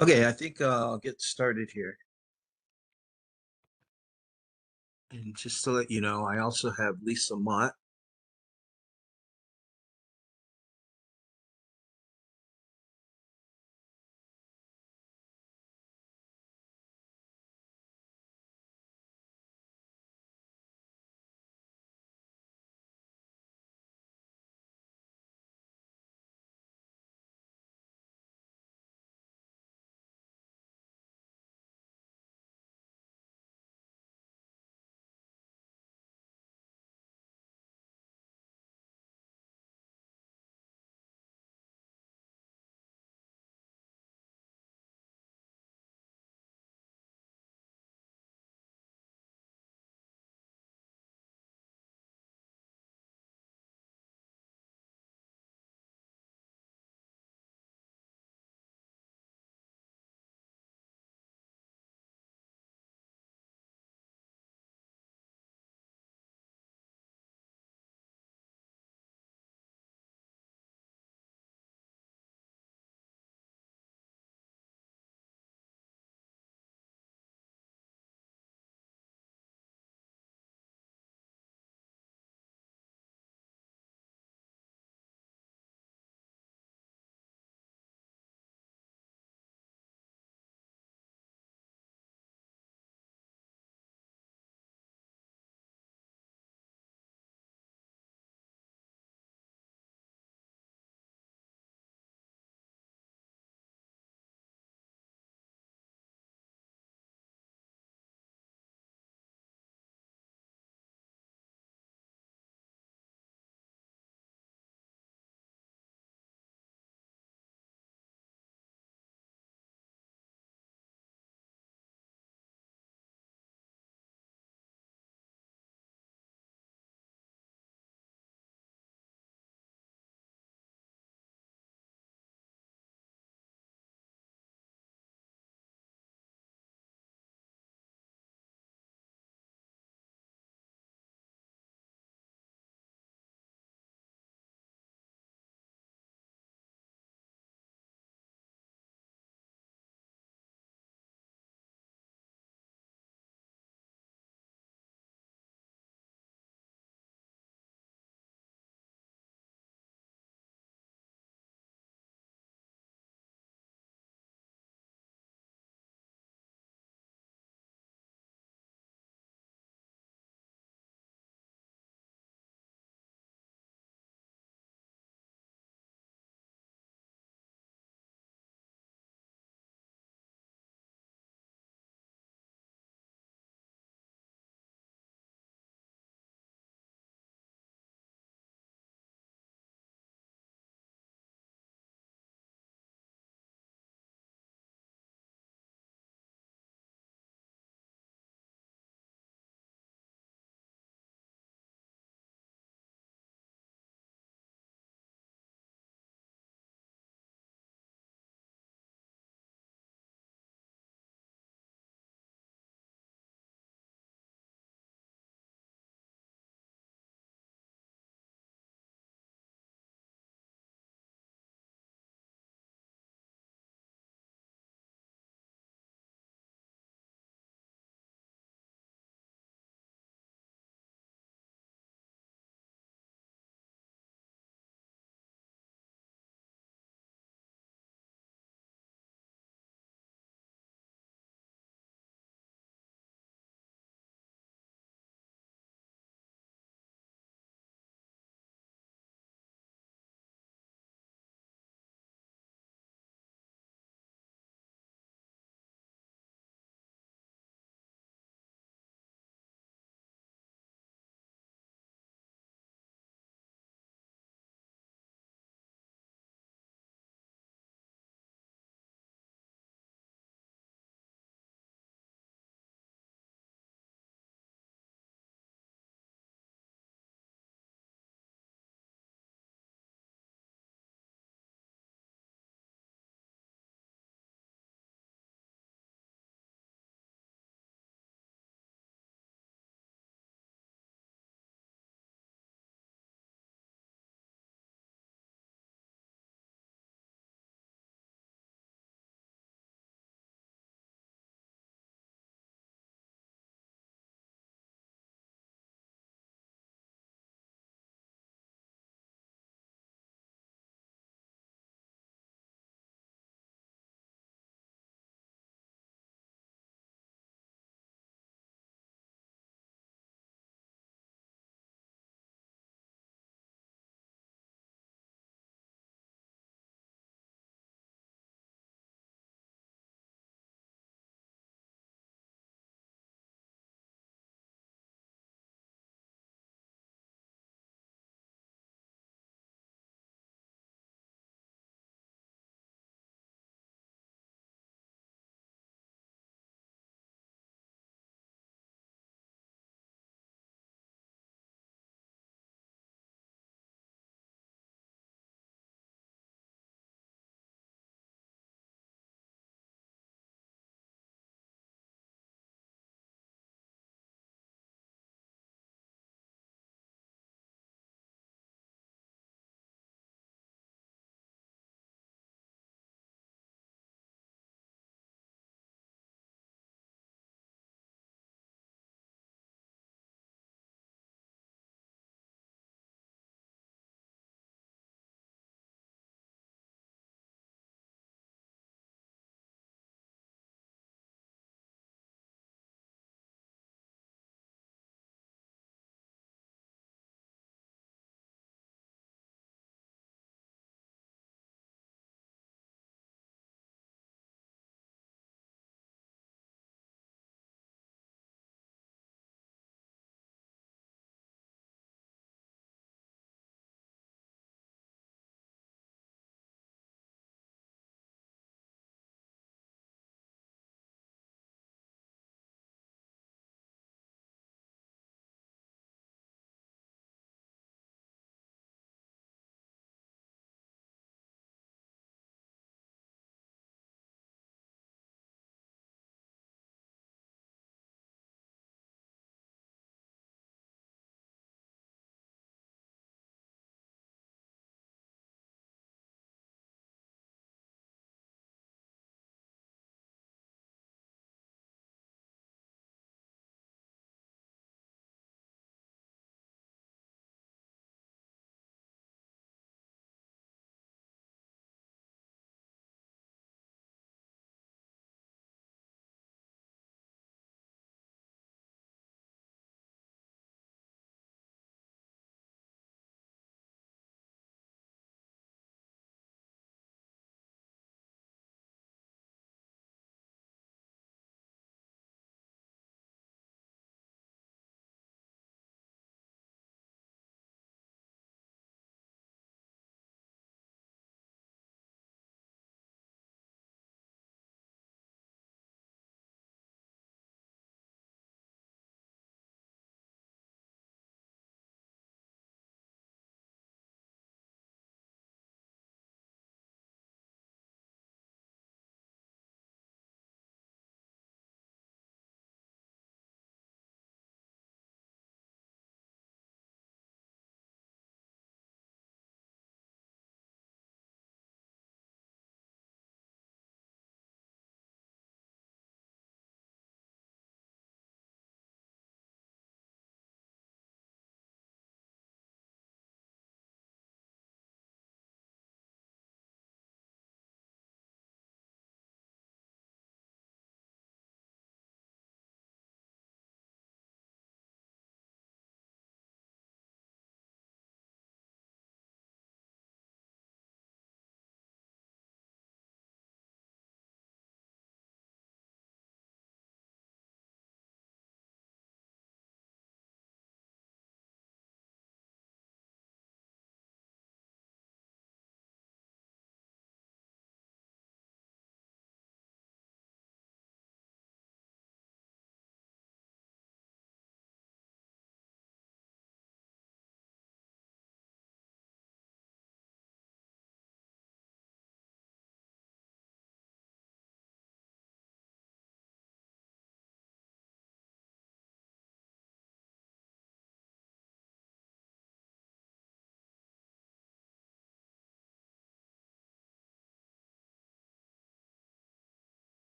Okay, I think I'll get started here. And just to let you know, I also have Lisa Mott.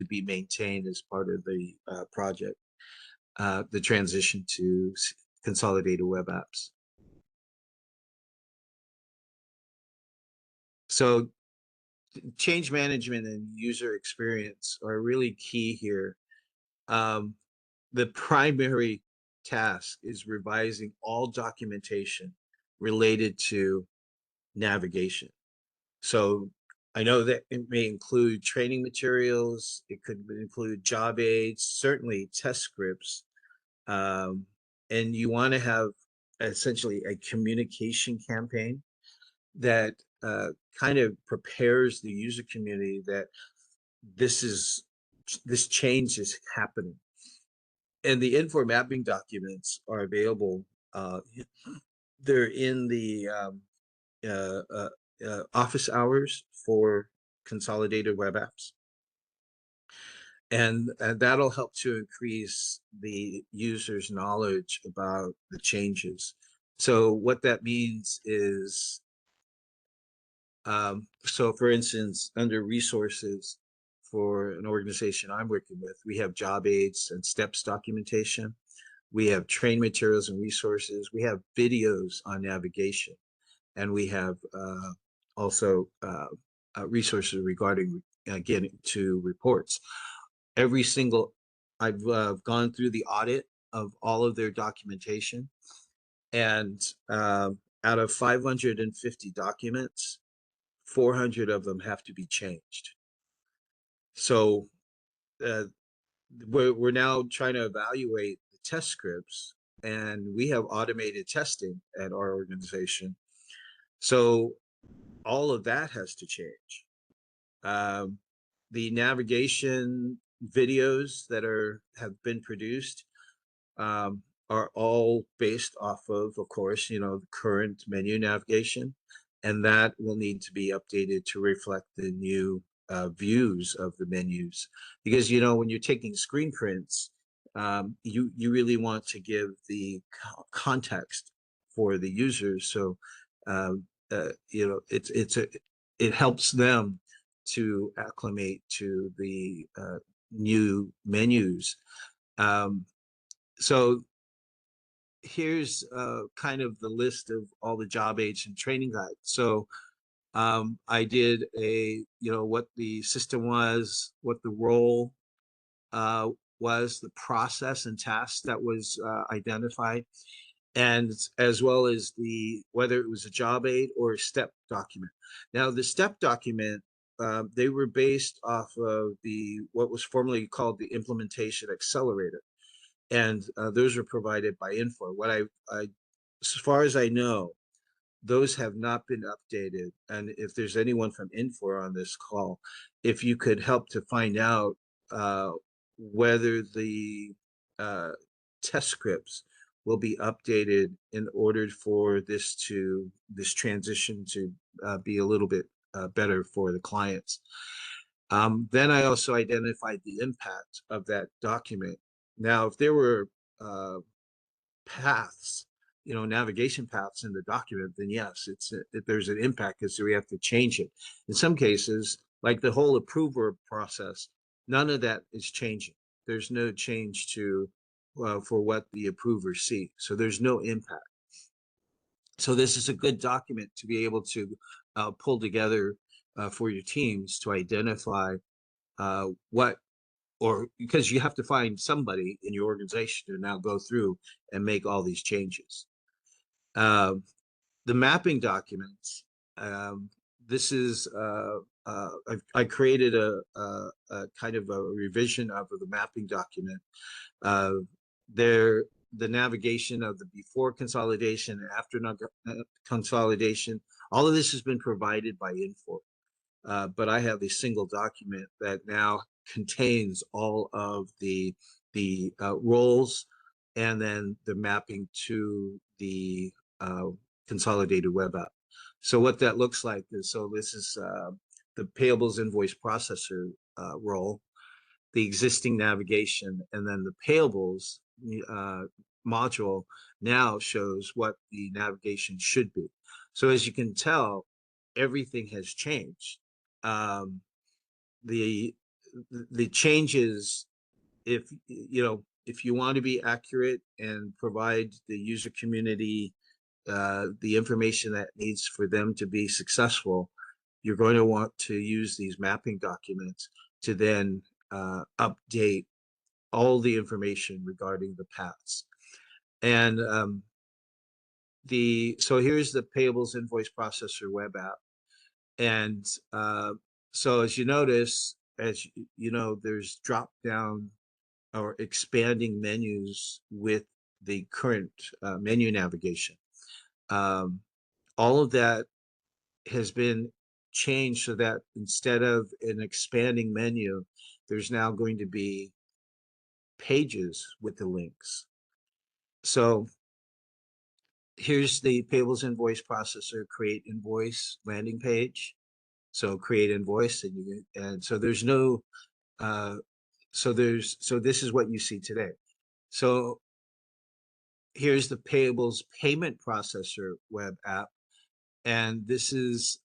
be maintained as part of the project, the transition to consolidated web apps. So change management and user experience are really key here. Um, the primary task is revising all documentation related to navigation. So I know that it may include training materials, it could include job aids, certainly test scripts, um, and you want to have essentially a communication campaign that kind of prepares the user community that this change is happening. And the Infor mapping documents are available. They're in the uh, uh, office hours for consolidated web apps. And that'll help to increase the user's knowledge about the changes. So what that means is, so for instance, under resources for an organization I'm working with, we have job aids and steps documentation. We have train materials and resources. We have videos on navigation. And we have also resources regarding getting to reports. Every single, I've gone through the audit of all of their documentation, and out of 550 documents, 400 of them have to be changed. So uh, we're now trying to evaluate the test scripts, and we have automated testing at our organization. So all of that has to change. Um, the navigation videos that have been produced are all based off of course, the current menu navigation, and that will need to be updated to reflect the new views of the menus. Because when you're taking screen prints, you really want to give the context for the users. So it helps them to acclimate to the new menus. So here's kind of the list of all the job aids and training guides. So I did what the system was, what the role uh, was, the process and task that was identified, and as well as whether it was a job aid or a step document. Now, the step document, they were based off of what was formerly called the implementation accelerator, and those were provided by Infor. As far as I know, those have not been updated. And if there's anyone from Infor on this call, if you could help to find out whether the test scripts will be updated in order for this transition to be a little bit better for the clients. Then I also identified the impact of that document. Now, if there were paths, navigation paths in the document, then yes, there's an impact because we have to change it. In some cases, like the whole approver process, none of that is changing. There's no change for what the approvers see. So there's no impact. So this is a good document to be able to pull together for your teams to identify or because you have to find somebody in your organization to now go through and make all these changes. The mapping documents, this is, I created a kind of a revision of the mapping document. The navigation of the before consolidation and after consolidation, all of this has been provided by Infor. But I have a single document that now contains all of the roles and then the mapping to the consolidated web app. So what that looks like is, this is the payables invoice processor role, the existing navigation, and then the payables module now shows what the navigation should be. So as you can tell, everything has changed. The the changes, if if you want to be accurate and provide the user community the information that needs for them to be successful, you're going to want to use these mapping documents to then update all the information regarding the paths. And so here's the payables invoice processor web app. And so as you notice, there's drop down or expanding menus with the current menu navigation. All of that has been changed so that instead of an expanding menu, there's now going to be pages with the links. So here's the payables invoice processor create invoice landing page. So create invoice, and so there's no so this is what you see today. So here's the payables payment processor web app, and this is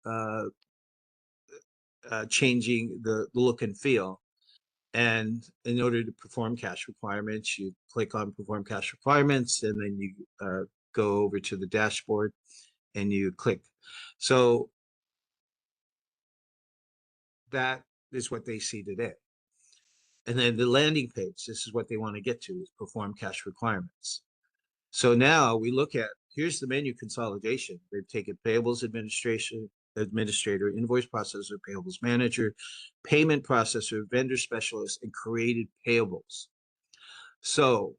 changing the look and feel. And in order to perform cash requirements, you click on perform cash requirements, and then you go over to the dashboard and you click. So that is what they see today. And then the landing page, this is what they want to get to, is perform cash requirements. So now we look at, here's the menu consolidation. They've taken payables administrator, invoice processor, payables manager, payment processor, vendor specialist, and created payables. So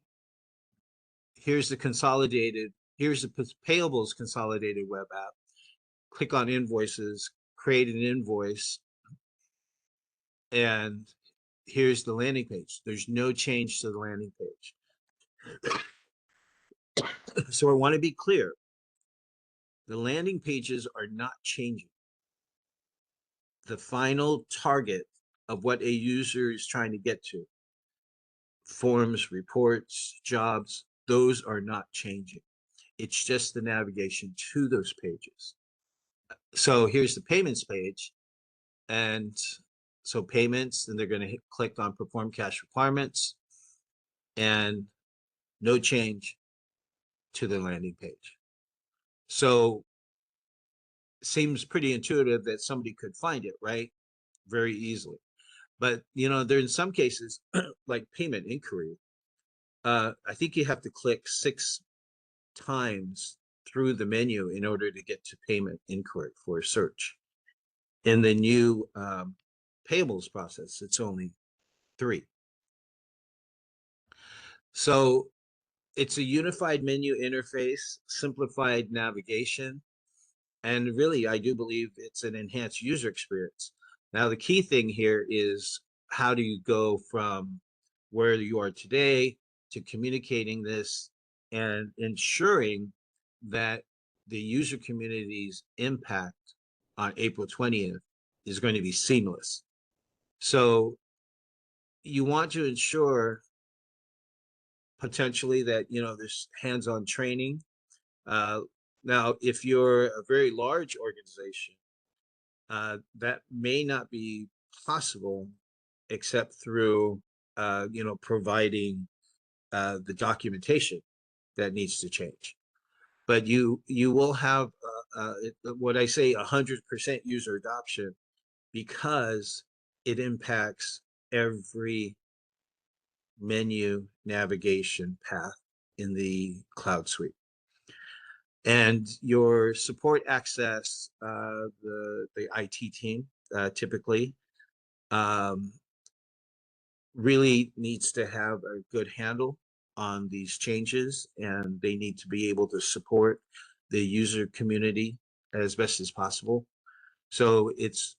here's the payables consolidated web app. Click on invoices, create an invoice, and here's the landing page. There's no change to the landing page. So I want to be clear. The landing pages are not changing. The final target of what a user is trying to get to, forms, reports, jobs, those are not changing. It's just the navigation to those pages. So here's the payments page. And so payments, then they're going to click on perform cash requirements, and no change to the landing page. So seems pretty intuitive that somebody could find it, right? Very easily. But there in some cases, like payment inquiry, I think you have to click 6 times through the menu in order to get to payment inquiry for a search. In the new payables process, it's only 3. So it's a unified menu interface, simplified navigation, and really, I do believe it's an enhanced user experience. Now, the key thing here is, how do you go from where you are today to communicating this and ensuring that the user community's impact on April 20th is going to be seamless. So you want to ensure potentially that, there's hands-on training. Now, if you're a very large organization, that may not be possible except through, providing the documentation that needs to change. But you will have what I say 100% user adoption, because it impacts every menu navigation path in the cloud suite. And your support access, the IT team typically really needs to have a good handle on these changes, and they need to be able to support the user community as best as possible. So it's,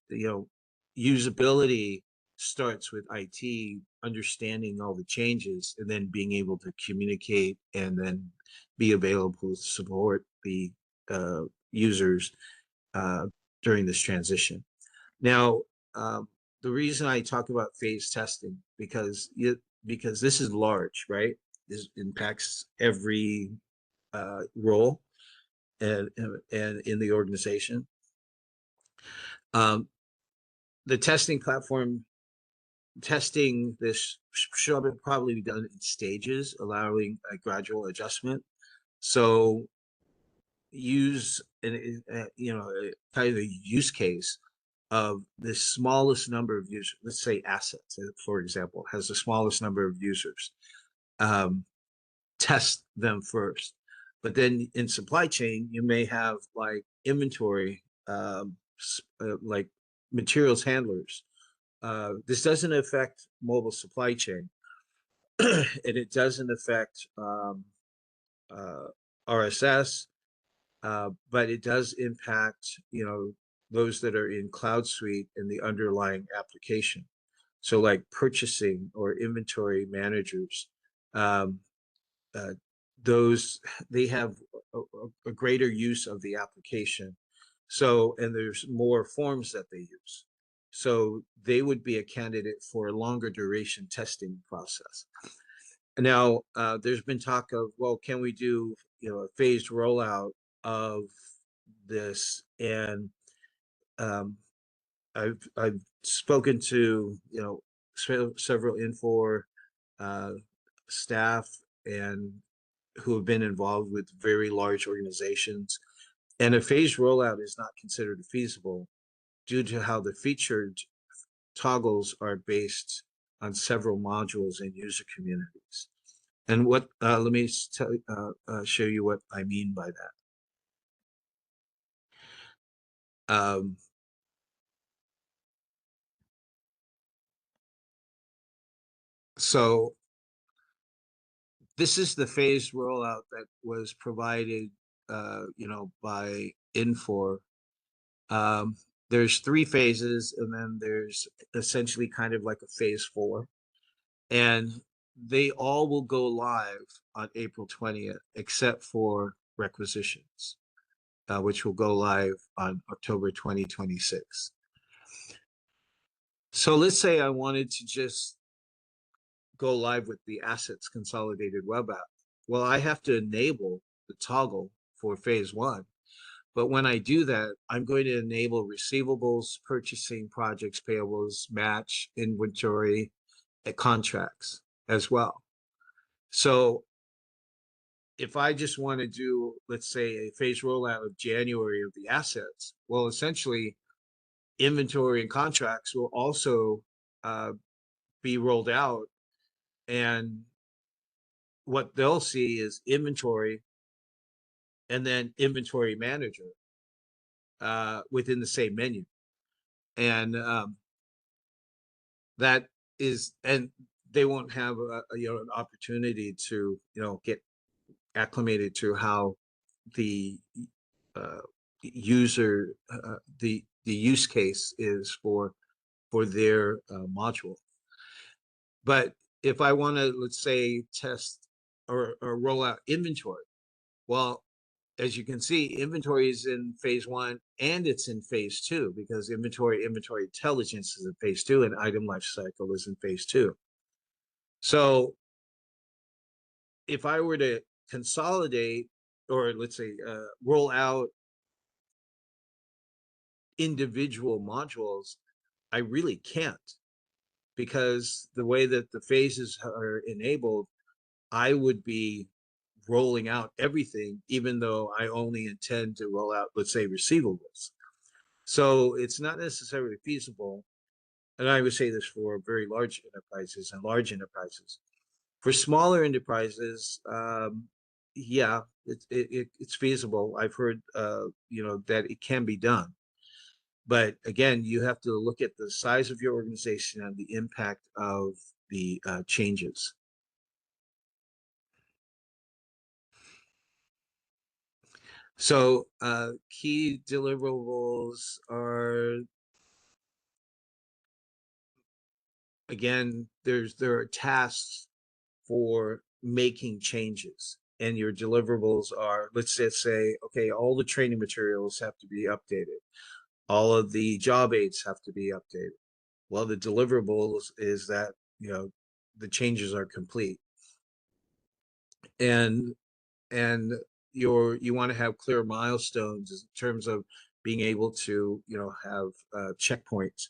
usability starts with IT understanding all the changes and then being able to communicate and then be available to support the users during this transition. Now, the reason I talk about phase testing, because this is large, right? This impacts every role and in the organization. The testing platform testing this should probably be done in stages, allowing a gradual adjustment. So use an kind of a use case of the smallest number of users. Let's say assets, for example, has the smallest number of users. Um, Test them first, but then in supply chain, you may have like inventory, like materials handlers. This doesn't affect mobile supply chain, and it doesn't affect uh, RSS, but it does impact, those that are in Cloud Suite and the underlying application. So like purchasing or inventory managers, um, uh, those they have a greater use of the application. So, and there's more forms that they use. So they would be a candidate for a longer duration testing process. Now, there's been talk of, well, can we do, a phased rollout of this? And um, I've spoken to, several Infor uh, staff and who have been involved with very large organizations. And a phased rollout is not considered feasible due to how the featured toggles are based on several modules and user communities. And let me show you what I mean by that. So this is the phased rollout that was provided, by Infor. Um, there's 3 phases, and then there's essentially kind of like a phase 4. And they all will go live on April 20th, except for requisitions, which will go live on October 2026. So let's say I wanted to just go live with the assets consolidated web app. Well, I have to enable the toggle for phase 1. But when I do that, I'm going to enable receivables, purchasing, projects, payables, match, inventory, and contracts as well. So if I just want to do, let's say, a phase rollout of January of the assets, well, essentially, inventory and contracts will also uh, be rolled out. And what they'll see is inventory and then inventory manager within the same menu. And that is, and they won't have an opportunity to, get acclimated to how the uh, user the use case is for their module. But if I want to, let's say, test or roll out inventory, well, as you can see, inventory is in phase 1 and it's in phase 2, because inventory intelligence is in phase 2 and item lifecycle is in phase 2. So if I were to consolidate, or let's say roll out individual modules, I really can't, because the way that the phases are enabled, I would be rolling out everything, even though I only intend to roll out, let's say, receivables. So it's not necessarily feasible. And I would say this for very large enterprises and large enterprises. For smaller enterprises, yeah, it's feasible. I've heard, that it can be done. But again, you have to look at the size of your organization and the impact of the changes. So key deliverables are, again, there are tasks for making changes, and your deliverables are, let's just say, okay, all the training materials have to be updated. All of the job aids have to be updated. Well, the deliverables is that, the changes are complete. And you want to have clear milestones in terms of being able to, have checkpoints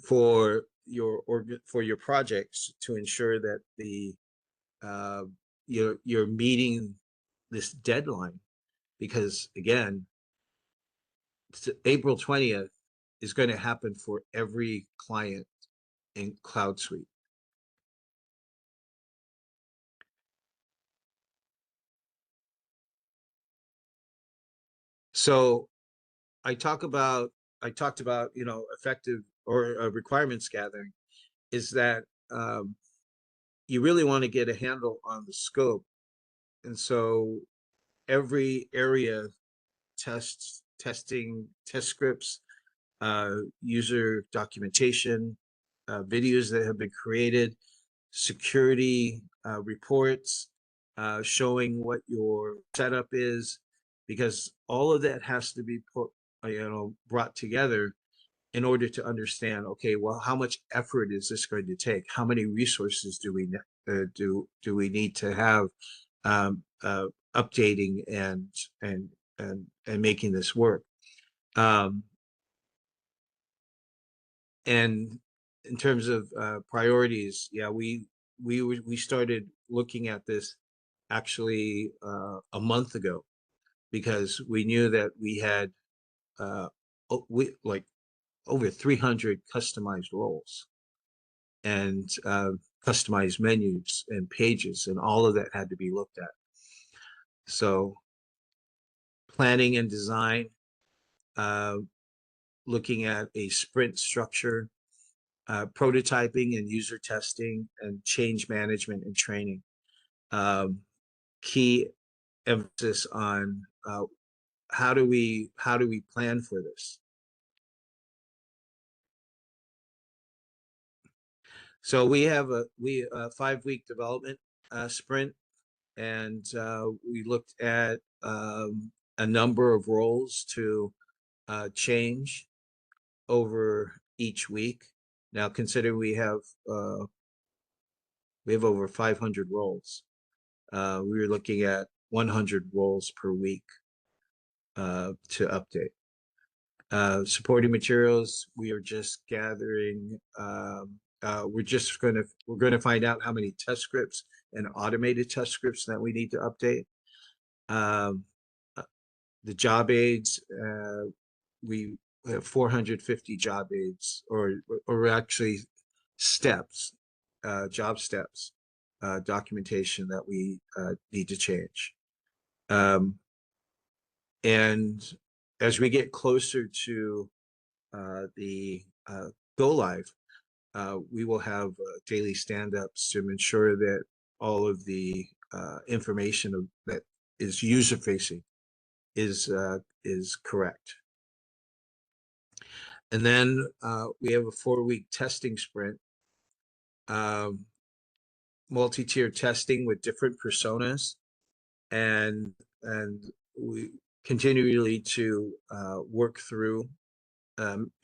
for for your projects to ensure that the uh, you're meeting this deadline, because again, April 20th is going to happen for every client in Cloud Suite. So I talked about, effective or requirements gathering, is that you really want to get a handle on the scope. And so every area testing, test scripts, user documentation, videos that have been created, security reports, showing what your setup is, because all of that has to be brought together in order to understand, okay, well, how much effort is this going to take? How many resources do we need to have um, uh, updating and making this work? Um, and in terms of priorities, yeah, we started looking at this actually a month ago, because we knew that we had we like over 300 customized roles and customized menus and pages, and all of that had to be looked at. So planning and design, uh, looking at a sprint structure, prototyping and user testing, and change management and training. Key emphasis on how do we plan for this. So we have a 5-week development sprint, and we looked at a number of roles to change over each week. Now, consider we have over 500 roles. We were looking at 100 roles per week to update. Supporting materials, we are just gathering. We're going to find out how many test scripts and automated test scripts that we need to update. Um, the job aids, we have 450 job aids, or actually steps, job steps, documentation that we need to change. And as we get closer to the go live, we will have daily stand-ups to ensure that all of the information that is user-facing is correct. And then we have a 4-week testing sprint, multi-tier testing with different personas, and we continually to work through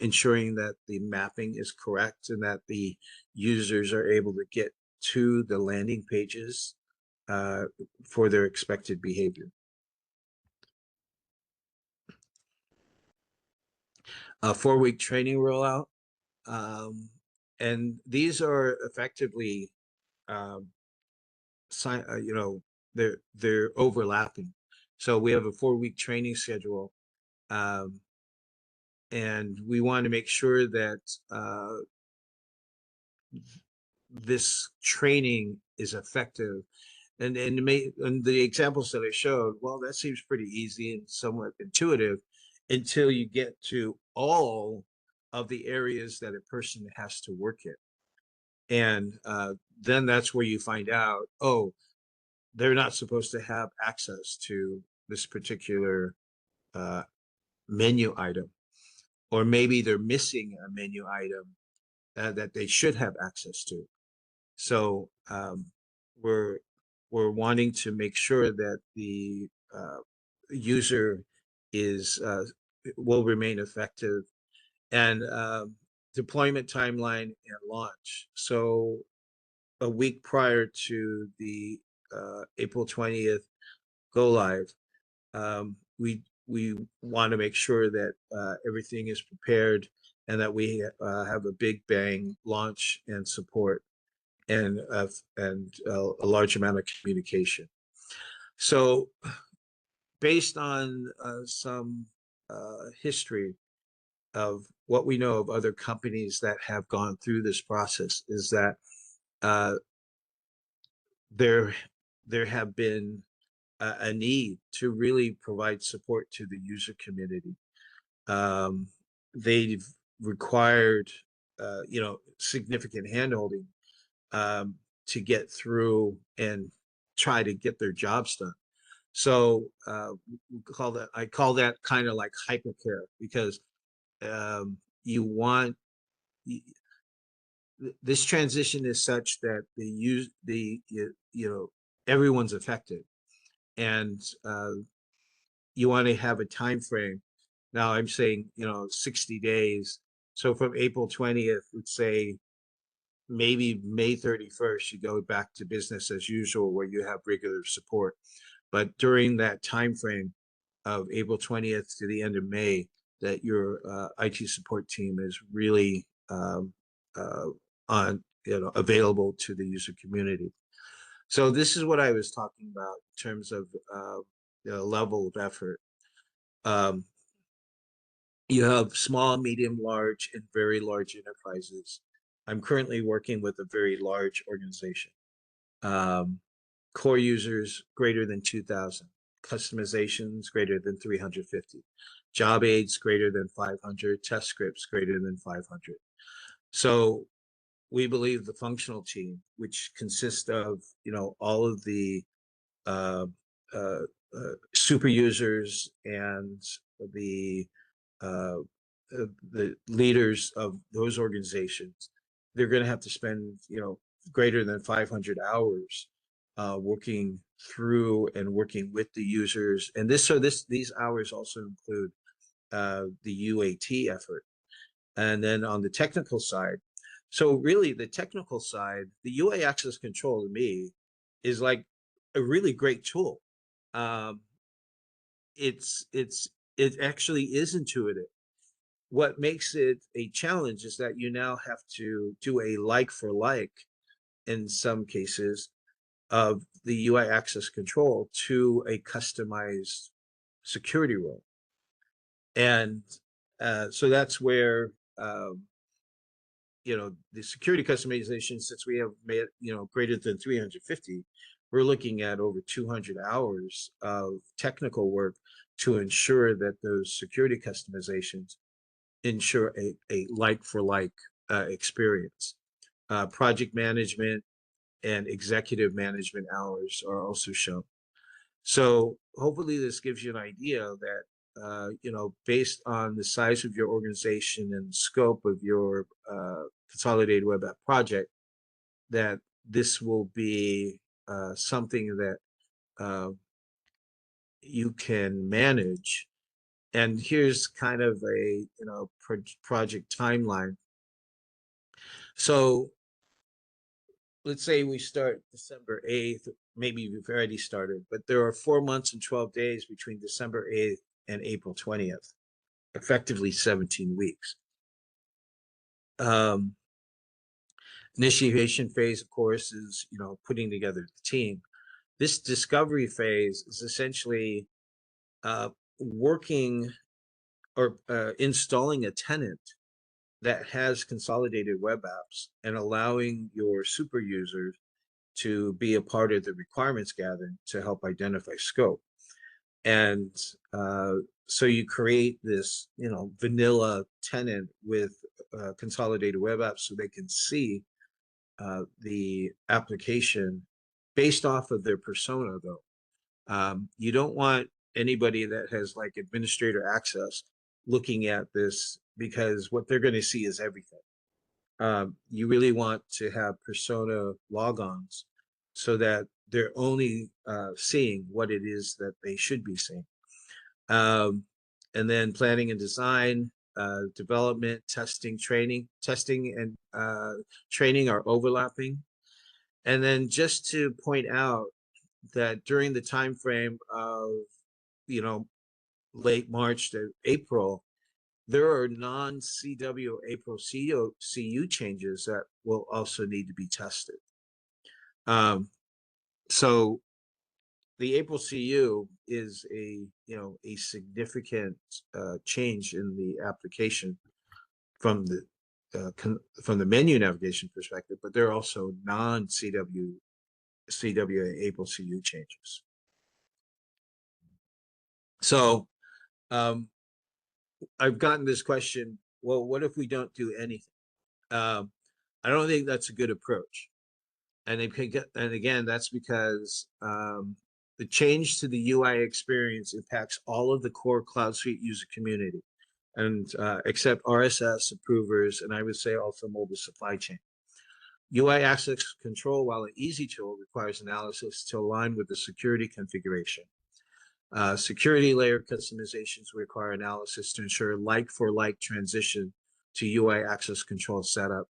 ensuring that the mapping is correct and that the users are able to get to the landing pages for their expected behavior. A 4-week training rollout. And these are effectively, um, they're overlapping. So we have a 4-week training schedule, um, and we want to make sure that this training is effective. And the examples that I showed, well, that seems pretty easy and somewhat intuitive until you get to all of the areas that a person has to work in. And then that's where you find out, oh, they're not supposed to have access to this particular uh, menu item, or maybe they're missing a menu item that they should have access to. So we're wanting to make sure that the user is will remain effective, and deployment timeline and launch. So a week prior to the April 20th go live, we want to make sure that everything is prepared and that we have a big bang launch and support and a large amount of communication. So based on some history of what we know of other companies that have gone through this process, is that uh, there there have been a need to really provide support to the user community. Um, they've required significant handholding um, to get through and try to get their jobs done. So I call that kind of like hypercare, because you want this transition is such that everyone's affected, and you want to have a time frame. Now I'm saying 60 days. So from April 20th, let's say maybe May 31st, you go back to business as usual where you have regular support. But during that time frame of April 20th to the end of May, that your IT support team is really uh, on available to the user community. So this is what I was talking about in terms of the level of effort. Um, you have small, medium, large, and very large enterprises. I'm currently working with a very large organization. Um, core users greater than 2,000, customizations greater than 350, job aids greater than 500, test scripts greater than 500. So we believe the functional team, which consists of all of the uh, uh, super users and the uh, the leaders of those organizations, they're going to have to spend greater than 500 hours working through and working with the users. And these hours also include the UAT effort. And then on the technical side, so really the technical side, the UA access control to me is like a really great tool. Um, it actually is intuitive. What makes it a challenge is that you now have to do a like for like in some cases of the UI access control to a customized security role. And so that's where the security customization, since we have made greater than 350, we're looking at over 200 hours of technical work to ensure that those security customizations ensure a like for like experience. Project management and executive management hours are also shown. So hopefully this gives you an idea that based on the size of your organization and scope of your Consolidated Web App project, that this will be something that uh, you can manage. And here's kind of a project timeline. So let's say we start December 8th, maybe we've already started, but there are 4 months and 12 days between December 8th and April 20th, effectively 17 weeks. Um, initiation phase, of course, is putting together the team. This discovery phase is essentially working or installing a tenant that has consolidated web apps and allowing your super users to be a part of the requirements gathering to help identify scope. And so you create this vanilla tenant with consolidated web apps so they can see the application based off of their persona, though. You don't want anybody that has like administrator access looking at this, because what they're going to see is everything. You really want to have persona logons so that they're only seeing what it is that they should be seeing. And then planning and design, development, testing, and training are overlapping. And then just to point out that during the time frame of late March to April, there are non-CW April CU changes that will also need to be tested. So the April CU is a significant change in the application from the menu navigation perspective, but there are also non-CWA April CU changes. So I've gotten this question, well, what if we don't do anything? I don't think that's a good approach. And again, that's because the change to the UI experience impacts all of the core Cloud Suite user community, and except RSS approvers, and I would say also mobile supply chain. UI access control, while an easy tool, requires analysis to align with the security configuration. Security layer customizations require analysis to ensure like-for-like transition to UI access control setup.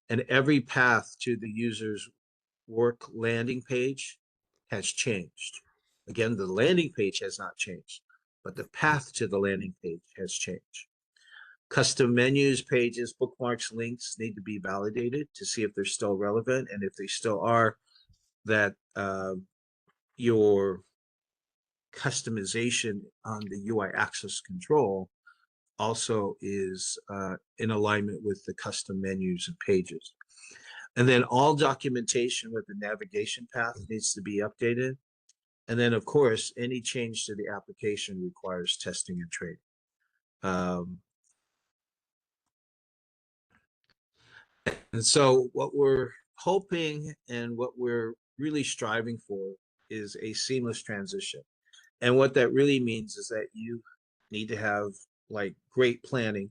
And every path to the user's work landing page has changed. Again, the landing page has not changed, but the path to the landing page has changed. Custom menus, pages, bookmarks, links need to be validated to see if they're still relevant. And if they still are, that your customization on the UI access control also is in alignment with the custom menus and pages. And then all documentation with the navigation path needs to be updated. And then, of course, any change to the application requires testing and training. And so what we're hoping and what we're really striving for is a seamless transition. And what that really means is that you need to have like great planning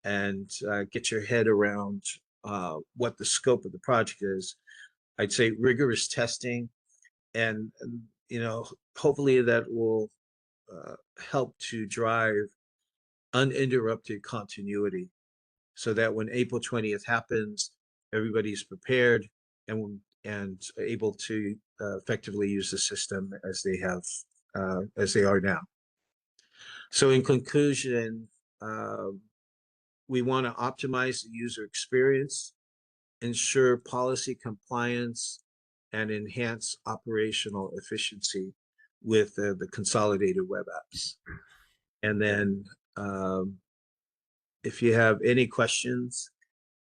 and get your head around what the scope of the project is. I'd say rigorous testing, and hopefully that will help to drive uninterrupted continuity, so that when April 20th happens, everybody's prepared and able to effectively use the system as they are now. So in conclusion, we want to optimize the user experience, ensure policy compliance, and enhance operational efficiency with the consolidated web apps. And then if you have any questions,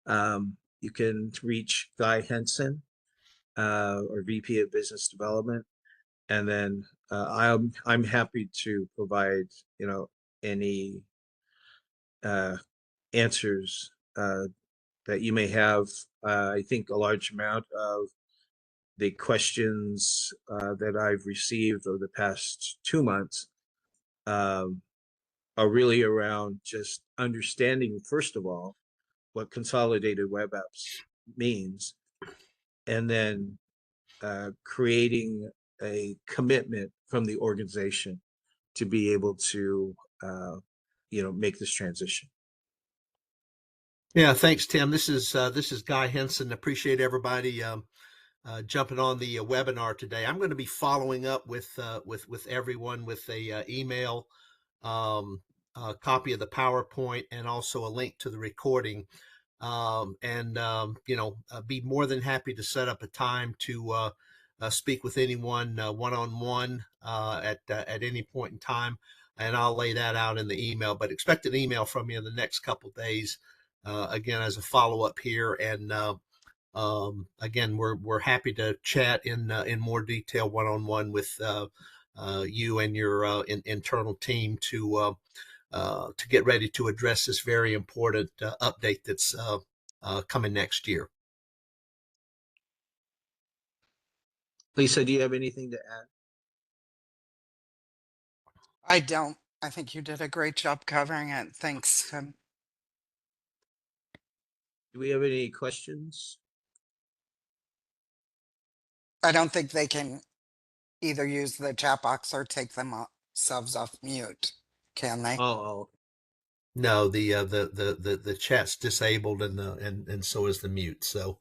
you can reach Guy Henson, or VP of Business Development. And then I'm happy to provide any answers that you may have. I think a large amount of the questions that I've received over the past 2 months are really around just understanding, first of all, what consolidated web apps means, and then creating a commitment from the organization to be able to make this transition. Yeah, thanks, Tim. This is Guy Henson. Appreciate everybody jumping on the webinar today. I'm going to be following up with everyone with a email, a copy of the PowerPoint, and also a link to the recording. Be more than happy to set up a time to speak with anyone one-on-one at any point in time, and I'll lay that out in the email. But expect an email from me in the next couple of days, again, as a follow-up here. And again, we're happy to chat in more detail one-on-one with you and your internal team to get ready to address this very important update that's coming next year. Lisa, do you have anything to add? I don't. I think you did a great job covering it. Thanks. Do we have any questions? I don't think they can either use the chat box or take themselves off mute, can they? Oh. No, the chat's disabled, and so is the mute. So,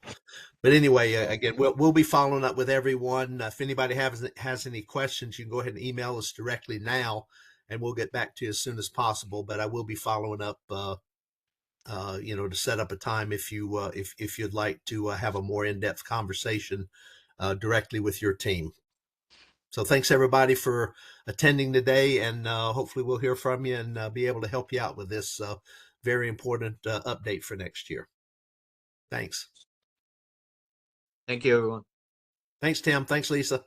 but anyway, again, we'll be following up with everyone. If anybody has any questions, you can go ahead and email us directly now, and we'll get back to you as soon as possible. But I will be following up, to set up a time if you'd like to have a more in-depth conversation directly with your team. So thanks everybody for attending today, and hopefully we'll hear from you and be able to help you out with this very important update for next year. Thanks. Thank you, everyone. Thanks, Tim. Thanks, Lisa.